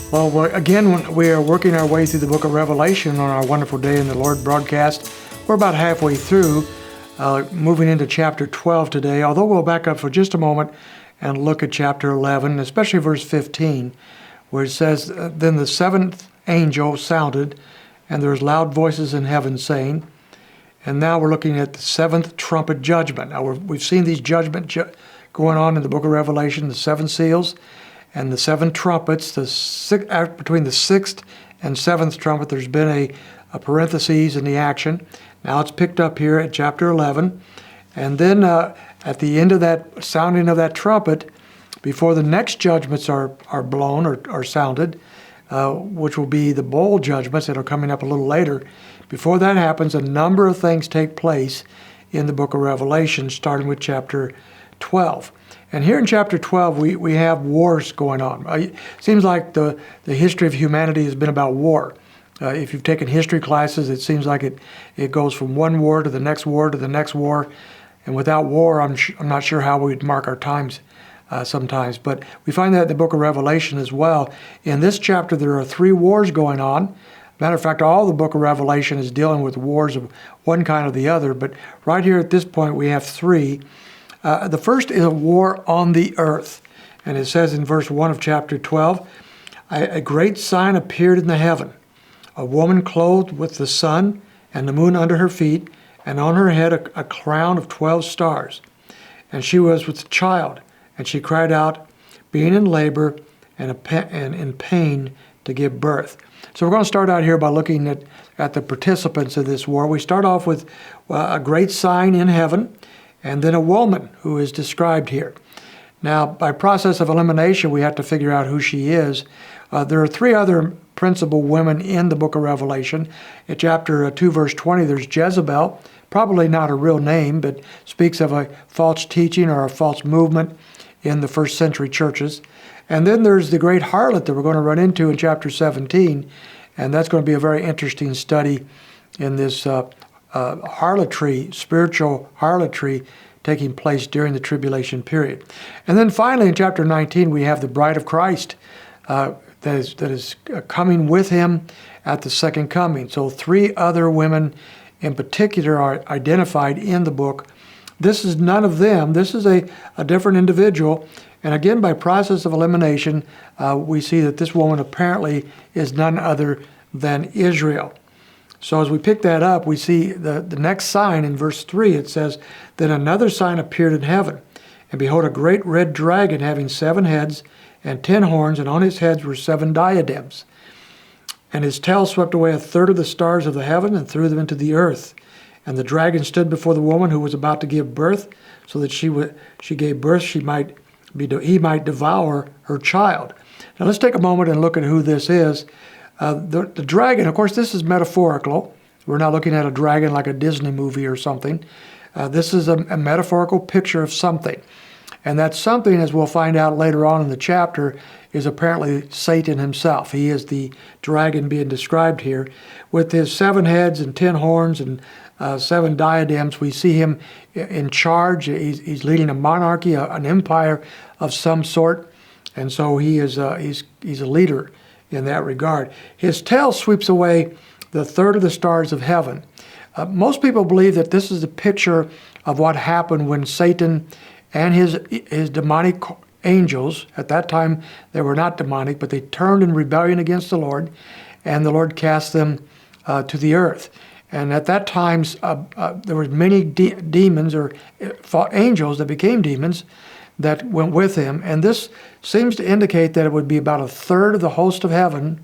Well, again, we are working our way through the book of Revelation on our Wonderful Day in the Lord broadcast. We're about halfway through, moving into chapter 12 today, although we'll back up for just a moment and look at chapter 11, especially verse 15, where it says, Then the seventh angel sounded, and there was loud voices in heaven saying, and now we're looking at the seventh trumpet judgment. Now, we've seen these judgments going on in the book of Revelation, the seven seals, and the seven trumpets. Between the sixth and seventh trumpet, there's been a parenthesis in the action. Now it's picked up here at chapter 11. And then at the end of that sounding of that trumpet, before the next judgments are blown or sounded, which will be the bowl judgments that are coming up a little later, before that happens, a number of things take place in the book of Revelation, starting with chapter 12. And here in chapter 12, we have wars going on. It seems like the history of humanity has been about war. If you've taken history classes, it seems like it goes from one war to the next war to the next war. And without war, I'm not sure how we'd mark our times sometimes. But we find that in the book of Revelation as well. In this chapter, there are 3 wars going on. Matter of fact, all the book of Revelation is dealing with wars of one kind or the other. But right here at this point, we have 3. The first is a war on the earth. And it says in verse 1 of chapter 12, a great sign appeared in the heaven, a woman clothed with the sun and the moon under her feet, and on her head a crown of 12 stars. And she was with child, and she cried out, being in labor and in pain to give birth. So we're going to start out here by looking at the participants of this war. We start off with a great sign in heaven, and then a woman who is described here. Now, by process of elimination, we have to figure out who she is. There are 3 other principal women in the book of Revelation. In chapter 2, verse 20, there's Jezebel, probably not a real name, but speaks of a false teaching or a false movement in the first century churches. And then there's the great harlot that we're going to run into in chapter 17, and that's going to be a very interesting study in this harlotry, spiritual harlotry, taking place during the tribulation period. And then finally in chapter 19 we have the bride of Christ that is coming with him at the second coming. So 3 other women in particular are identified in the book. This is none of them. This is a different individual. And again, by process of elimination, we see that this woman apparently is none other than Israel. So as we pick that up, we see the next sign in verse 3. It says, Then another sign appeared in heaven, and behold, a great red dragon having 7 heads and 10 horns, and on his heads were 7 diadems. And his tail swept away 1/3 of the stars of the heaven and threw them into the earth. And the dragon stood before the woman who was about to give birth, so that she gave birth, he might devour her child. Now let's take a moment and look at who this is. The dragon, of course, this is metaphorical. We're not looking at a dragon like a Disney movie or something. This is a metaphorical picture of something. And that something, as we'll find out later on in the chapter, is apparently Satan himself. He is the dragon being described here. With his 7 heads and 10 horns and 7 diadems, we see him in charge. He's leading a monarchy, an empire of some sort. And so he's a leader in that regard. His tail sweeps away 1/3 of the stars of heaven. Most people believe that this is a picture of what happened when Satan and his demonic angels, at that time they were not demonic, but they turned in rebellion against the Lord, and the Lord cast them to the earth. And at that time, there were many demons or angels that became demons that went with him. And this seems to indicate that it would be about 1/3 of the host of heaven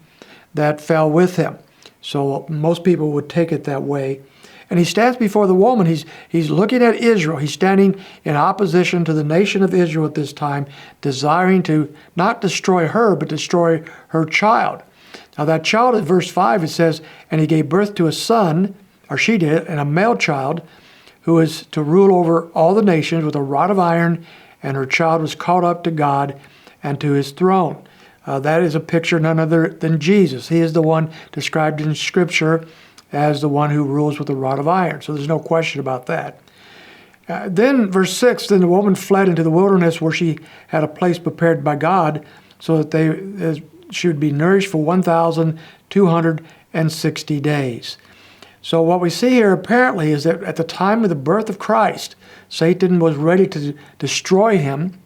that fell with him. So most people would take it that way. And he stands before the woman. He's looking at Israel. He's standing in opposition to the nation of Israel at this time, desiring to not destroy her, but destroy her child. Now that child, at verse 5, it says, And he gave birth to a son, or she did, and a male child, who is to rule over all the nations with a rod of iron, and her child was caught up to God and to his throne. That is a picture none other than Jesus. He is the one described in Scripture as the one who rules with a rod of iron. So there's no question about that. Then verse 6, Then the woman fled into the wilderness where she had a place prepared by God, so that should be nourished for 1,260 days. So what we see here apparently is that at the time of the birth of Christ, Satan was ready to destroy him.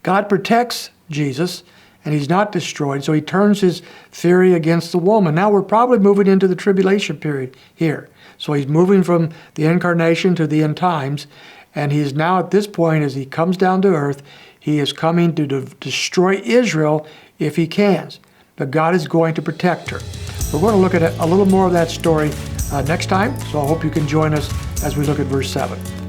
God protects Jesus, and he's not destroyed, so he turns his fury against the woman. Now we're probably moving into the tribulation period here. So he's moving from the incarnation to the end times, and he is now at this point, as he comes down to earth, he is coming to destroy Israel if he can. But God is going to protect her. We're going to look at a little more of that story next time, so I hope you can join us as we look at verse 7.